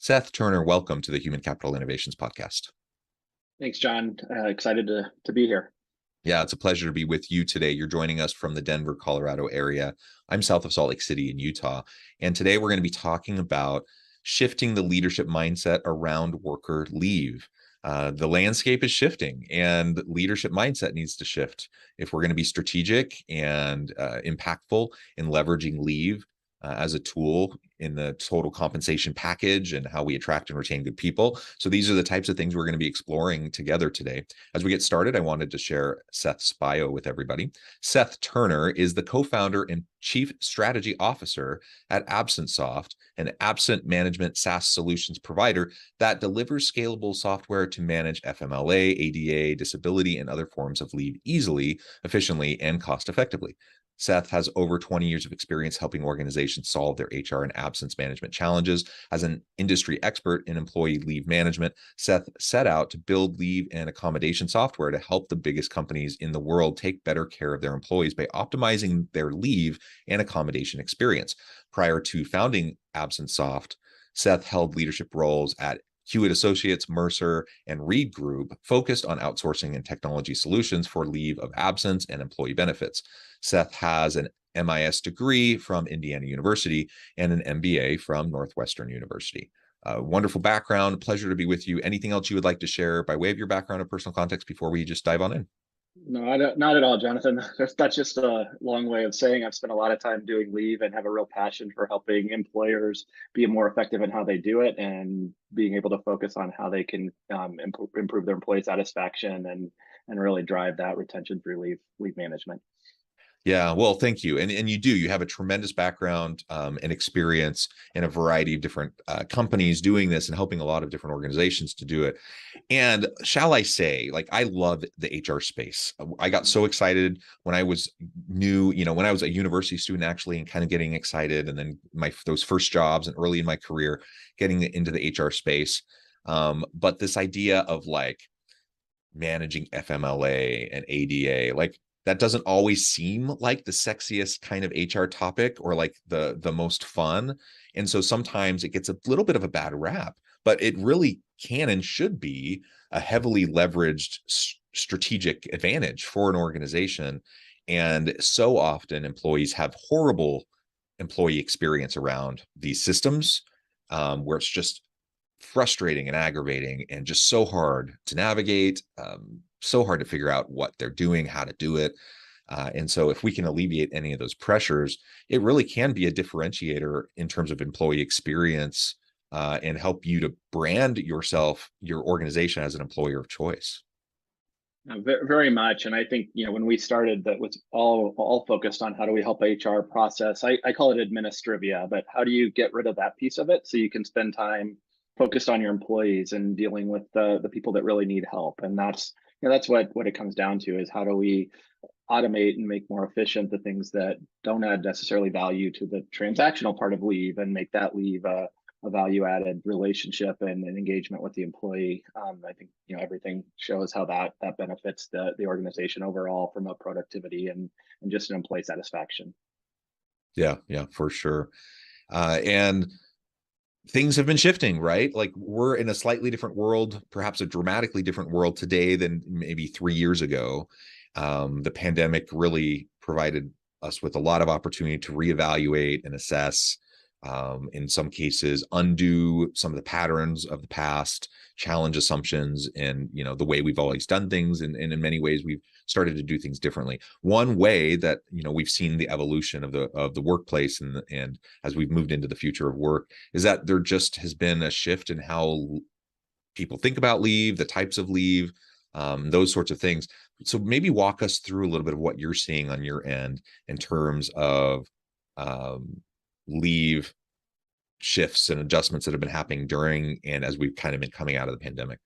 Seth Turner, welcome to the Human Capital Innovations Podcast. Thanks, John. Excited to be here. Yeah, it's a pleasure to be with you today. You're joining us from the Denver, Colorado area. I'm south of Salt Lake City in Utah. And today we're going to be talking about shifting the leadership mindset around worker leave. The landscape is shifting and leadership mindset needs to shift if we're going to be strategic and impactful in leveraging leave as a tool in the total compensation package and how we attract and retain good people. So these are the types of things we're going to be exploring together today. As we get started, I wanted to share Seth's bio with everybody. Seth Turner is the co-founder and chief strategy officer at AbsentSoft, an absent management SaaS solutions provider that delivers scalable software to manage FMLA, ADA, disability, and other forms of leave easily, efficiently, and cost effectively. Seth has over 20 years of experience helping organizations solve their HR and absence management challenges. As an industry expert in employee leave management, Seth set out to build leave and accommodation software to help the biggest companies in the world take better care of their employees by optimizing their leave and accommodation experience. Prior to founding AbsentSoft, Seth held leadership roles at Hewitt Associates, Mercer, and Reed Group, focused on outsourcing and technology solutions for leave of absence and employee benefits. Seth has an MIS degree from Indiana University and an MBA from Northwestern University. Wonderful background. Pleasure to be with you. Anything else you would like to share by way of your background or personal context before we just dive on in? No, not at all, Jonathan. That's just a long way of saying I've spent a lot of time doing leave and have a real passion for helping employers be more effective in how they do it and being able to focus on how they can improve their employee satisfaction and really drive that retention through leave management. Yeah, well, thank you. And you have a tremendous background and experience in a variety of different companies doing this and helping a lot of different organizations to do it. And shall I say, like, I love the HR space. I got so excited when I was new, when I was a university student actually, and kind of getting excited. And then those first jobs and early in my career, getting into the HR space. But this idea of like managing FMLA and ADA, like, that doesn't always seem like the sexiest kind of HR topic or like the most fun. And so sometimes it gets a little bit of a bad rap, but it really can and should be a heavily leveraged strategic advantage for an organization. And so often employees have horrible employee experience around these systems, where it's just frustrating and aggravating and just so hard to navigate, so hard to figure out what they're doing, how to do it. And so if we can alleviate any of those pressures, it really can be a differentiator in terms of employee experience, and help you to brand yourself, your organization, as an employer of choice. Very much. And I think, when we started, that was all focused on how do we help HR process. I call it administrivia, but how do you get rid of that piece of it so you can spend time focused on your employees and dealing with the people that really need help. And that's what it comes down to, is how do we automate and make more efficient the things that don't add necessarily value to the transactional part of leave, and make that leave a value added relationship and an engagement with the employee. I think everything shows how that benefits the organization overall from a productivity and just an employee satisfaction. Yeah, for sure. And things have been shifting, right? Like, we're in a slightly different world, perhaps a dramatically different world today than maybe 3 years ago. The pandemic really provided us with a lot of opportunity to reevaluate and assess, in some cases, undo some of the patterns of the past, challenge assumptions, and the way we've always done things. And in many ways, we've started to do things differently. One way that we've seen the evolution of the workplace, and as we've moved into the future of work, is that there just has been a shift in how people think about leave, the types of leave, those sorts of things. So maybe walk us through a little bit of what you're seeing on your end in terms of leave shifts and adjustments that have been happening during and as we've kind of been coming out of the pandemic.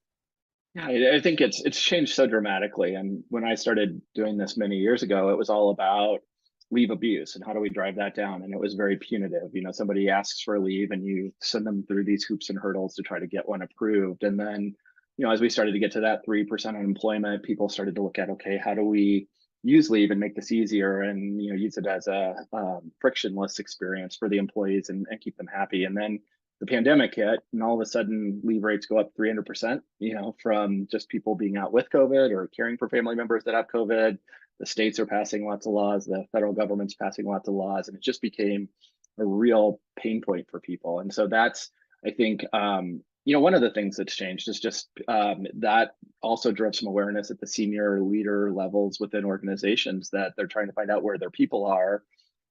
Yeah, I think it's changed so dramatically. And when I started doing this many years ago, it was all about leave abuse and how do we drive that down. And it was very punitive. Somebody asks for a leave and you send them through these hoops and hurdles to try to get one approved. And then, as we started to get to that 3% unemployment, people started to look at, okay, how do we use leave and make this easier and use it as a frictionless experience for the employees and keep them happy. And then the pandemic hit, and all of a sudden leave rates go up 300%, from just people being out with COVID or caring for family members that have COVID. The states are passing lots of laws, the federal government's passing lots of laws, and it just became a real pain point for people. And so that's, I think, one of the things that's changed is just that also drove some awareness at the senior leader levels within organizations that they're trying to find out where their people are,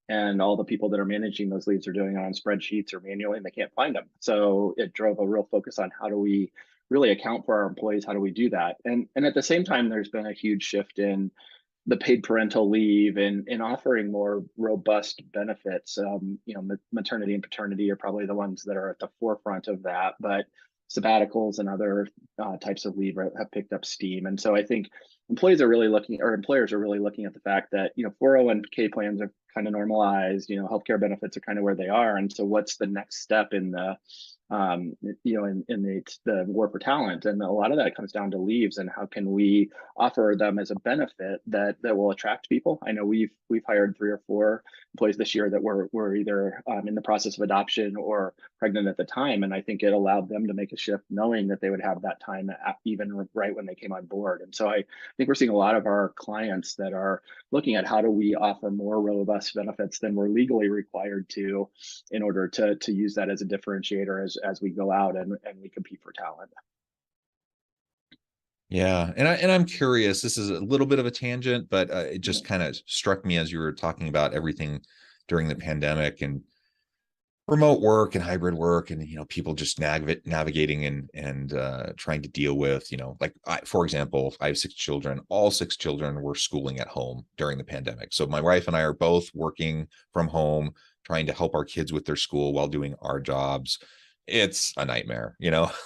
and all the people that are managing those leads are doing it on spreadsheets or manually, and they can't find them. So it drove a real focus on how do we really account for our employees? How do we do that? And at the same time, there's been a huge shift in the paid parental leave and offering more robust benefits. Maternity and paternity are probably the ones that are at the forefront of that, but sabbaticals and other types of leave have picked up steam. And so I think employers are really looking at the fact that 401k plans are kind of normalized, healthcare benefits are kind of where they are. And so what's the next step in the in the war for talent? And a lot of that comes down to leaves, and how can we offer them as a benefit that will attract people. I know we've hired 3 or 4 employees this year that were either in the process of adoption or pregnant at the time, and I think it allowed them to make a shift knowing that they would have that time even right when they came on board. And so I think we're seeing a lot of our clients that are looking at how do we offer more robust benefits than we're legally required to, in order to use that as a differentiator as we go out and we compete for talent. Yeah, and I'm curious. This is a little bit of a tangent, but it just kind of struck me as you were talking about everything during the pandemic and remote work and hybrid work, and people just navigating and trying to deal with, like for example, I have 6 children. All 6 children were schooling at home during the pandemic. So my wife and I are both working from home, trying to help our kids with their school while doing our jobs. It's a nightmare,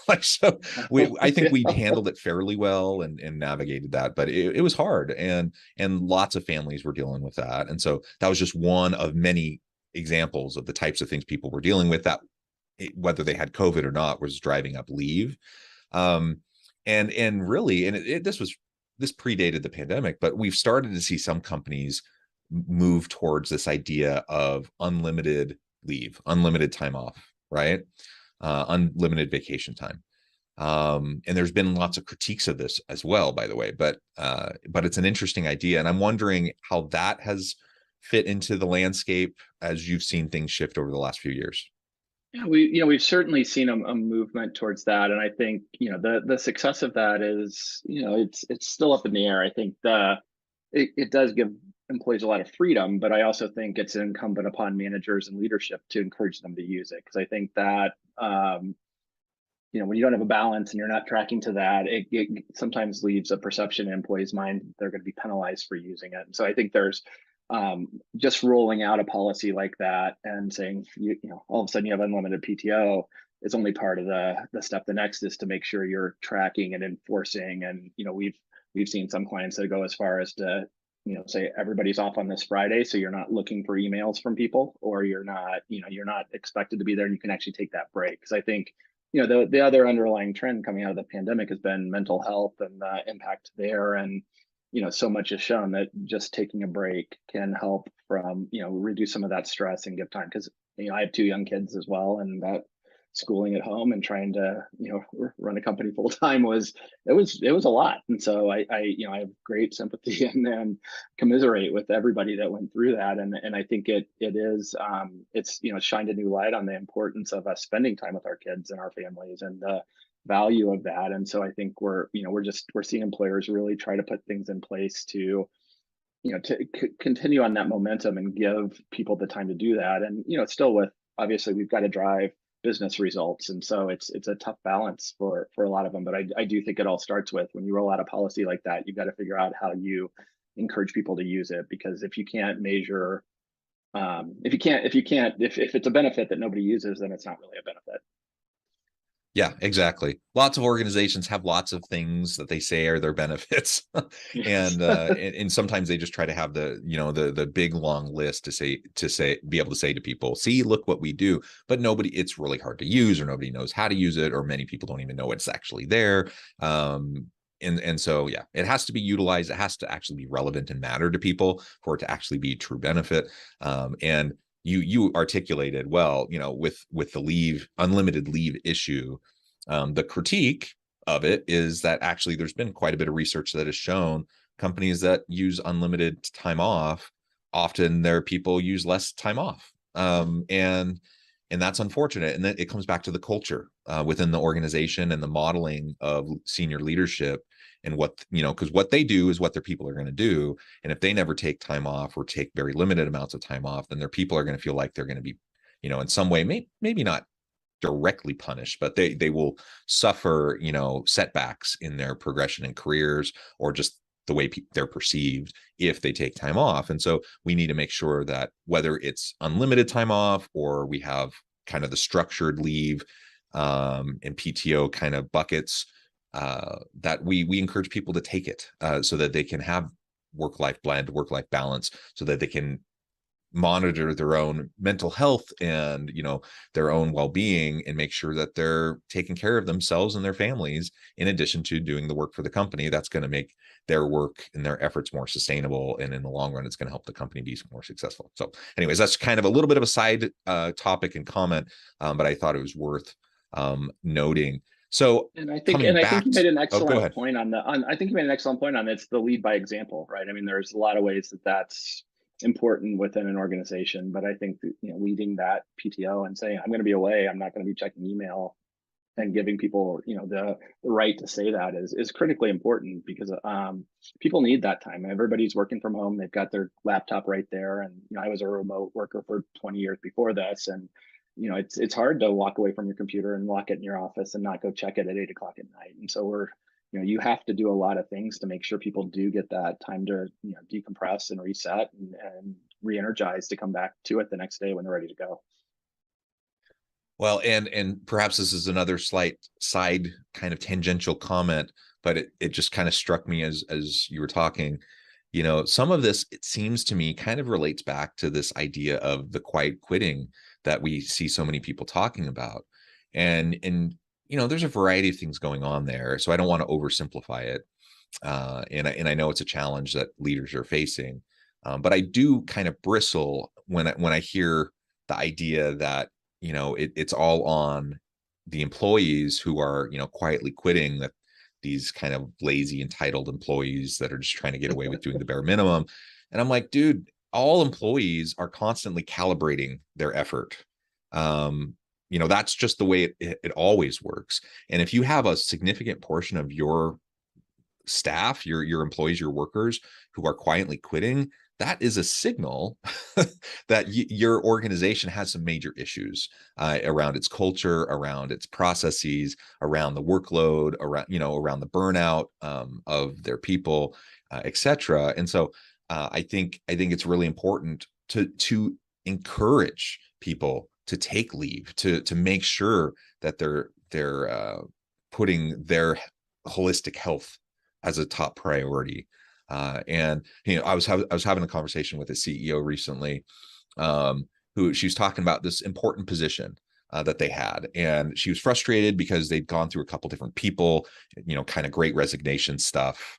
like, so I think we handled it fairly well and navigated that, but it was hard, and lots of families were dealing with that. And so that was just one of many examples of the types of things people were dealing with, that whether they had COVID or not was driving up leave. And really, and this predated the pandemic, but we've started to see some companies move towards this idea of unlimited leave, unlimited time off, right? Unlimited vacation time. And there's been lots of critiques of this as well, by the way, but it's an interesting idea. And I'm wondering how that has fit into the landscape as you've seen things shift over the last few years. Yeah, we've certainly seen a movement towards that, and I think the success of that is it's still up in the air. I think it does give employees a lot of freedom, but I also think it's incumbent upon managers and leadership to encourage them to use it, because I think that when you don't have a balance and you're not tracking to that, it sometimes leaves a perception in employees' mind they're going to be penalized for using it. And so I think there's just rolling out a policy like that and saying all of a sudden you have unlimited PTO is only part of the step. The next is to make sure you're tracking and enforcing. And we've seen some clients that go as far as to say everybody's off on this Friday, so you're not looking for emails from people, or you're not expected to be there, and you can actually take that break. Because I think the other underlying trend coming out of the pandemic has been mental health and the impact there. And so much is shown that just taking a break can help from reduce some of that stress and give time. Because I have 2 young kids as well, and that schooling at home and trying to run a company full time was a lot. And so I have great sympathy and commiserate with everybody that went through that. And I think it's shined a new light on the importance of us spending time with our kids and our families and the value of that. And so I think we're seeing employers really try to put things in place to continue on that momentum and give people the time to do that. And still with, obviously we've got to drive business results, and so it's a tough balance for a lot of them. But I do think it all starts with, when you roll out a policy like that, you've got to figure out how you encourage people to use it. Because if you can't measure, if it's a benefit that nobody uses, then it's not really a benefit. Yeah, exactly. Lots of organizations have lots of things that they say are their benefits. and sometimes they just try to have the big long list be able to say to people, see, look what we do, but it's really hard to use, or nobody knows how to use it, or many people don't even know it's actually there. And so, yeah, it has to be utilized. It has to actually be relevant and matter to people for it to actually be true benefit. And you articulated well, with the unlimited leave issue. The critique of it is that actually there's been quite a bit of research that has shown companies that use unlimited time off, often their people use less time off. And that's unfortunate. And then it comes back to the culture within the organization and the modeling of senior leadership, and because what they do is what their people are going to do. And if they never take time off or take very limited amounts of time off, then their people are going to feel like they're going to be, in some way, maybe not directly punished, but they will suffer, setbacks in their progression in careers, or just the way they're perceived if they take time off. And so we need to make sure that whether it's unlimited time off, or we have kind of the structured leave and PTO kind of buckets, that we encourage people to take it so that they can have work-life blend, work-life balance, so that they can monitor their own mental health and their own well-being, and make sure that they're taking care of themselves and their families, in addition to doing the work for the company that's going to make their work and their efforts more sustainable, and in the long run it's going to help the company be more successful. So anyways, that's kind of a little bit of a side topic and comment, but I thought it was worth noting. So I think you made an excellent point on I think you made an excellent point on it's the lead by example, right? I mean, there's a lot of ways that's important within an organization, but I think that, leading that PTO and saying, I'm going to be away, I'm not going to be checking email, and giving people, the right to say that is critically important, because people need that time. Everybody's working from home. They've got their laptop right there. And, I was a remote worker for 20 years before this. And, it's hard to walk away from your computer and lock it in your office and not go check it at 8 o'clock at night. And so you have to do a lot of things to make sure people do get that time to, decompress and reset and re-energize to come back to it the next day when they're ready to go. Well, and perhaps this is another slight side kind of tangential comment, but it just kind of struck me as you were talking. Some of this, it seems to me, kind of relates back to this idea of the quiet quitting that we see so many people talking about. And there's a variety of things going on there, so I don't want to oversimplify it. And I know it's a challenge that leaders are facing, but I do kind of bristle when I hear the idea that it's all on the employees who are quietly quitting, that these kind of lazy, entitled employees that are just trying to get away with doing the bare minimum. And I'm like, dude, all employees are constantly calibrating their effort. That's just the way it always works. And if you have a significant portion of your staff, your employees, your workers, who are quietly quitting, that is a signal that your organization has some major issues around its culture, around its processes, around the workload, around the burnout of their people, etc. And so I think it's really important to encourage people to take leave, to make sure that they're putting their holistic health as a top priority. And I was having a conversation with a CEO recently, who she was talking about this important position that they had, and she was frustrated because they'd gone through a couple different people, kind of great resignation stuff,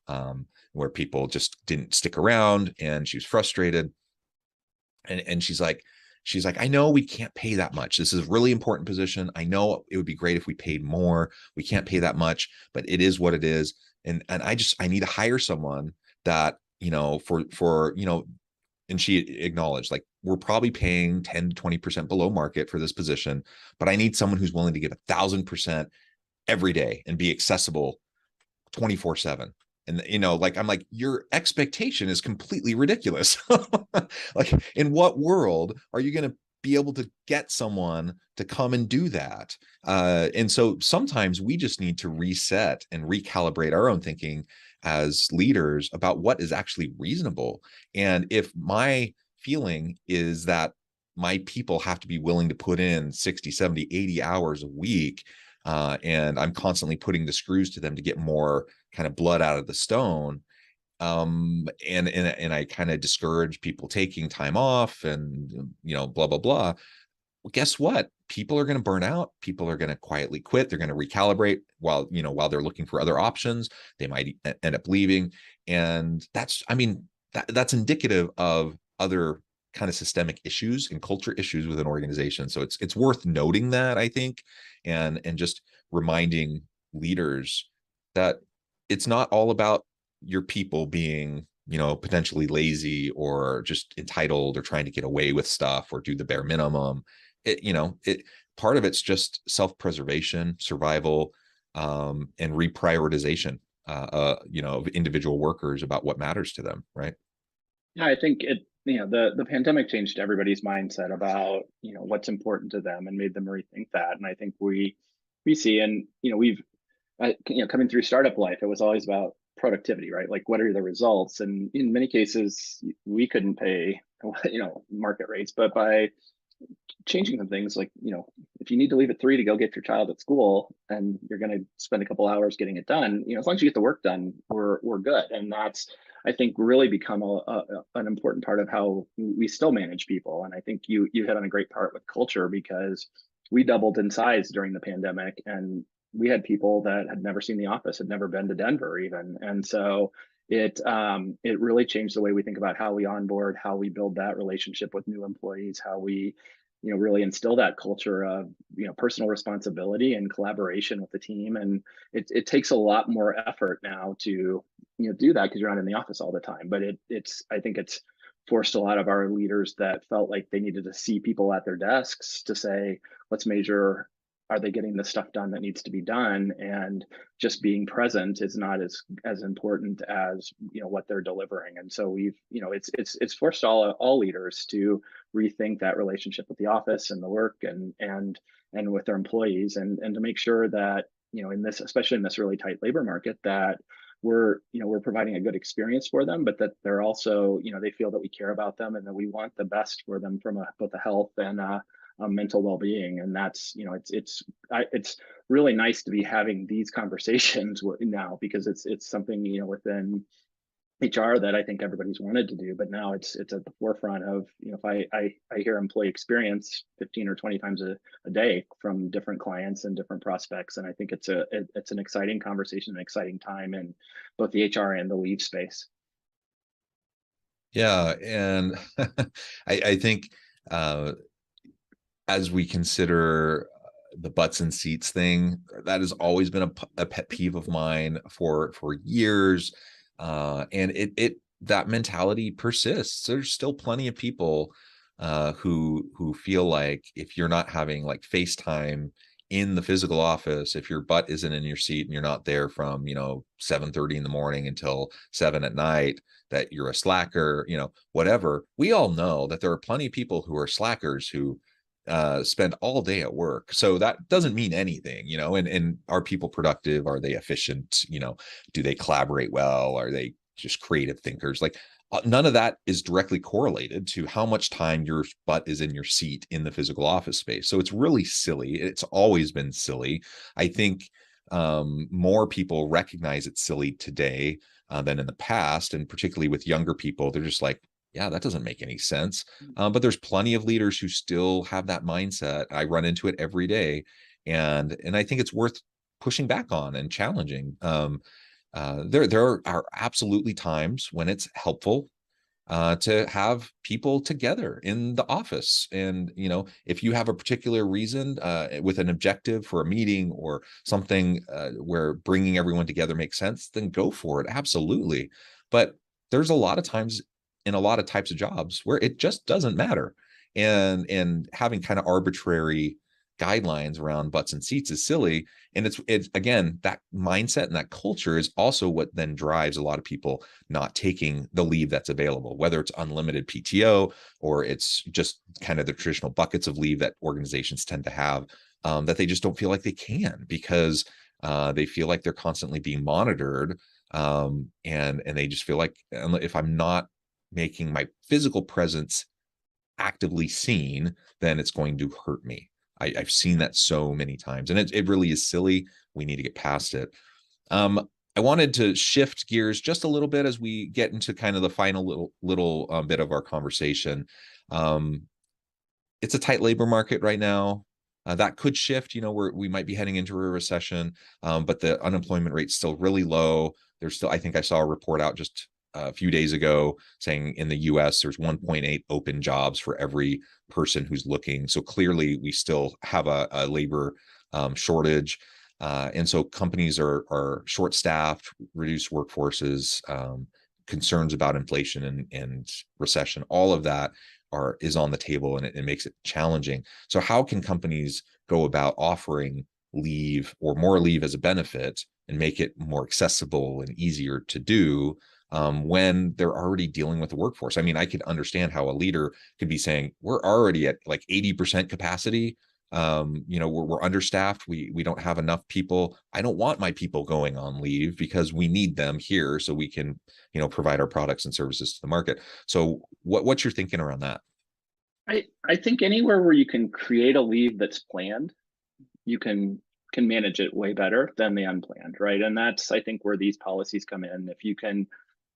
where people just didn't stick around, and she was frustrated. And she's like, I know we can't pay that much. This is a really important position. I know it would be great if we paid more. We can't pay that much, but it is what it is. And I need to hire someone that, and she acknowledged, like, we're probably paying 10 to 20% below market for this position, but I need someone who's willing to give 1,000% every day and be accessible 24/7. And, I'm like, your expectation is completely ridiculous. Like, in what world are you going to be able to get someone to come and do that? And so sometimes we just need to reset and recalibrate our own thinking as leaders about what is actually reasonable. And if my feeling is that my people have to be willing to put in 60, 70, 80 hours a week, and I'm constantly putting the screws to them to get more kind of blood out of the stone, and I kind of discourage people taking time off, and blah blah blah. Well, guess what? People are going to burn out. People are going to quietly quit. They're going to recalibrate while they're looking for other options. They might end up leaving, and that's indicative of other kind of systemic issues and culture issues with an organization. So it's worth noting that, I think, and just reminding leaders that it's not all about your people being, potentially lazy or just entitled or trying to get away with stuff or do the bare minimum. It part of it's just self-preservation, survival, and reprioritization, of individual workers about what matters to them, right? Yeah, I think the pandemic changed everybody's mindset about, what's important to them and made them rethink that. And I think we see, and, we've, coming through startup life, it was always about productivity, right? Like, what are the results? And in many cases, we couldn't pay, market rates, but by changing some things, like, if you need to leave at 3 to go get your child at school and you're going to spend a couple hours getting it done, as long as you get the work done, we're good. And that's, I think, really become an important part of how we still manage people. And I think you hit on a great part with culture, because we doubled in size during the pandemic, and we had people that had never seen the office, had never been to Denver even. And so it really changed the way we think about how we onboard, how we build that relationship with new employees, how we really instill that culture of, personal responsibility and collaboration with the team. And it takes a lot more effort now to, do that, because you're not in the office all the time. But I think it's forced a lot of our leaders that felt like they needed to see people at their desks to say, let's measure, are they getting the stuff done that needs to be done? And just being present is not as important as, what they're delivering. And so we've, it's forced all leaders to rethink that relationship with the office and the work and with their employees, and to make sure that, in this, especially in this really tight labor market, that we're providing a good experience for them, but that they're also, they feel that we care about them and that we want the best for them from both a health and mental well-being. And that's, it's really nice to be having these conversations now, because it's something, within HR that I think everybody's wanted to do, but now it's at the forefront of, if I hear employee experience 15 or 20 times a day from different clients and different prospects. And I think it's an exciting conversation, an exciting time in both the HR and the leave space. Yeah. And I think, as we consider the butts and seats thing, that has always been a pet peeve of mine for years. And that mentality persists. There's still plenty of people who feel like if you're not having like FaceTime in the physical office, if your butt isn't in your seat and you're not there from 7:30 in the morning until 7 at night, that you're a slacker, whatever. We all know that there are plenty of people who are slackers who spend all day at work. So that doesn't mean anything, and are people productive? Are they efficient? Do they collaborate well? Are they just creative thinkers? Like, none of that is directly correlated to how much time your butt is in your seat in the physical office space. So it's really silly. It's always been silly. I think more people recognize it's silly today than in the past. And particularly with younger people, they're just like, yeah, that doesn't make any sense. But there's plenty of leaders who still have that mindset. I run into it every day. And I think it's worth pushing back on and challenging. There are absolutely times when it's helpful to have people together in the office. And, if you have a particular reason with an objective for a meeting or something where bringing everyone together makes sense, then go for it. Absolutely. But there's a lot of times in a lot of types of jobs where it just doesn't matter. And having kind of arbitrary guidelines around butts and seats is silly. And it's again, that mindset and that culture is also what then drives a lot of people not taking the leave that's available, whether it's unlimited PTO or it's just kind of the traditional buckets of leave that organizations tend to have, that they just don't feel like they can, because they feel like they're constantly being monitored. And they just feel like, if I'm not making my physical presence actively seen, then it's going to hurt me. I've seen that so many times, and it really is silly. We need to get past it. I wanted to shift gears just a little bit as we get into kind of the final little bit of our conversation. It's a tight labor market right now. That could shift. We might be heading into a recession, but the unemployment rate's still really low. There's still, I think I saw a report out just a few days ago saying in the US there's 1.8 open jobs for every person who's looking. So clearly we still have a labor shortage. And so companies are short-staffed, reduced workforces, concerns about inflation and recession. All of that is on the table, and it makes it challenging. So how can companies go about offering leave or more leave as a benefit and make it more accessible and easier to do when they're already dealing with the workforce? I mean, I could understand how a leader could be saying, we're already at like 80% capacity. We're understaffed. We don't have enough people. I don't want my people going on leave because we need them here so we can, provide our products and services to the market. So what's your thinking around that? I think anywhere where you can create a leave that's planned, you can manage it way better than the unplanned, right? And that's, I think, where these policies come in. If you can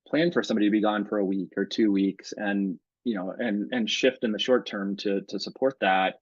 plan for somebody to be gone for a week or 2 weeks and and shift in the short term to support that,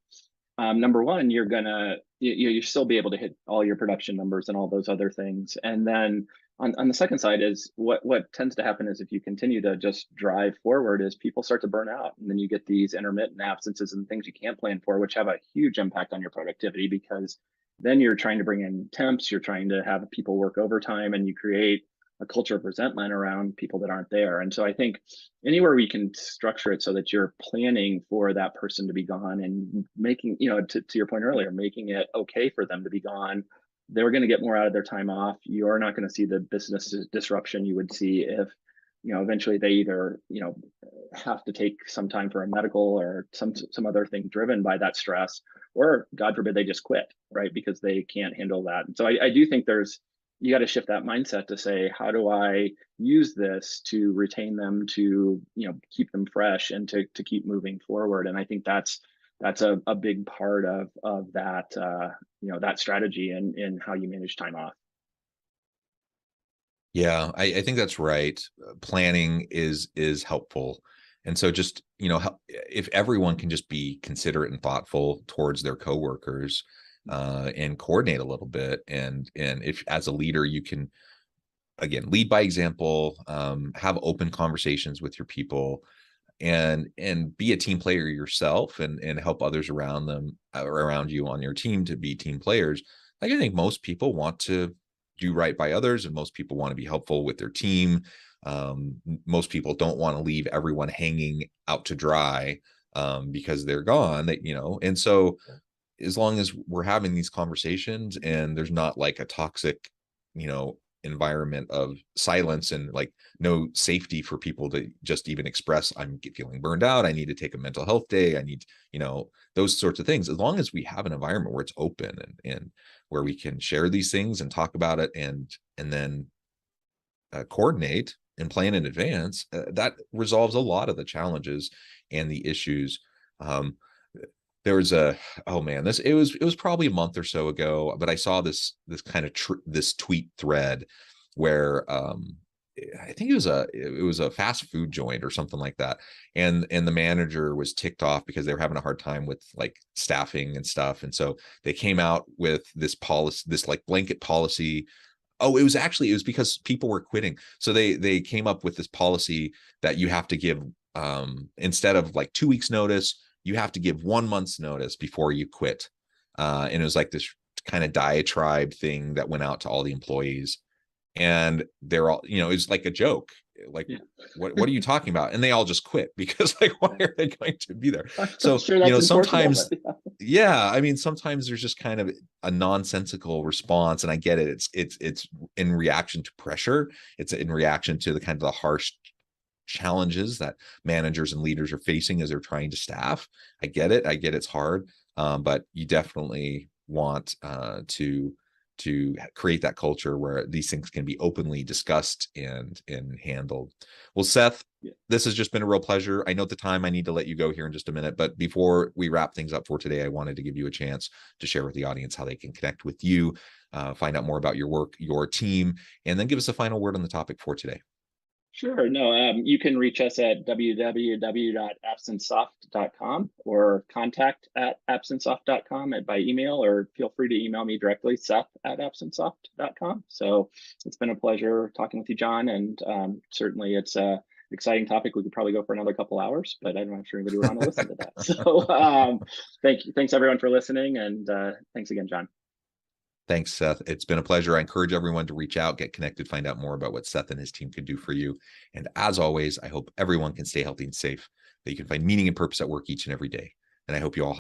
number one, you'll still be able to hit all your production numbers and all those other things. And then on the second side is what tends to happen is if you continue to just drive forward is people start to burn out, and then you get these intermittent absences and things you can't plan for, which have a huge impact on your productivity, because then you're trying to bring in temps, you're trying to have people work overtime, and you create a culture of resentment around people that aren't there. And so I think anywhere we can structure it so that you're planning for that person to be gone and making, to your point earlier, making it okay for them to be gone, they're going to get more out of their time off. You're not going to see the business disruption you would see if, eventually they either, have to take some time for a medical or some other thing driven by that stress, or God forbid, they just quit, right? Because they can't handle that. And so I do think you got to shift that mindset to say, how do I use this to retain them, to keep them fresh, and to keep moving forward? And I think that's a big part of that that strategy and how you manage time off. Yeah, I think that's right. Planning is helpful. And so just, if everyone can just be considerate and thoughtful towards their coworkers, and coordinate a little bit. And if as a leader, you can, again, lead by example, have open conversations with your people, and be a team player yourself, and help others around you on your team to be team players. Like, I think most people want to do right by others, and most people want to be helpful with their team. Most people don't want to leave everyone hanging out to dry because they're gone. And so as long as we're having these conversations and there's not like a toxic, environment of silence and like no safety for people to just even express, I'm feeling burned out, I need to take a mental health day, I need, those sorts of things. As long as we have an environment where it's open and where we can share these things and talk about it and then coordinate and plan in advance, that resolves a lot of the challenges and the issues. There was it was probably a month or so ago, but I saw this kind of this tweet thread where I think it was a fast food joint or something like that, and the manager was ticked off because they were having a hard time with like staffing and stuff, and so they came out with this policy, this like blanket policy. Oh, it was because people were quitting, so they came up with this policy that you have to give, instead of like 2 weeks notice, you have to give 1 month's notice before you quit. And it was like this kind of diatribe thing that went out to all the employees. And they're all, it's like a joke. Like, yeah. What are you talking about? And they all just quit because like, why are they going to be there? So, sure, sometimes, yeah, I mean, sometimes there's just kind of a nonsensical response. And I get it. It's in reaction to pressure. It's in reaction to the kind of the harsh challenges that managers and leaders are facing as they're trying to staff. I get it. It's hard, but you definitely want to create that culture where these things can be openly discussed and handled. Well, Seth, this has just been a real pleasure. I know at the time I need to let you go here in just a minute, but before we wrap things up for today, I wanted to give you a chance to share with the audience how they can connect with you, find out more about your work, your team, and then give us a final word on the topic for today. Sure. No, you can reach us at www.absencesoft.com or contact@absencesoft.com by email, or feel free to email me directly, Seth@absencesoft.com. So it's been a pleasure talking with you, John. And certainly it's a exciting topic. We could probably go for another couple hours, but I'm not sure anybody would want to listen to that. So thank you. Thanks everyone for listening. And thanks again, John. Thanks, Seth. It's been a pleasure. I encourage everyone to reach out, get connected, find out more about what Seth and his team can do for you. And as always, I hope everyone can stay healthy and safe, that you can find meaning and purpose at work each and every day. And I hope you all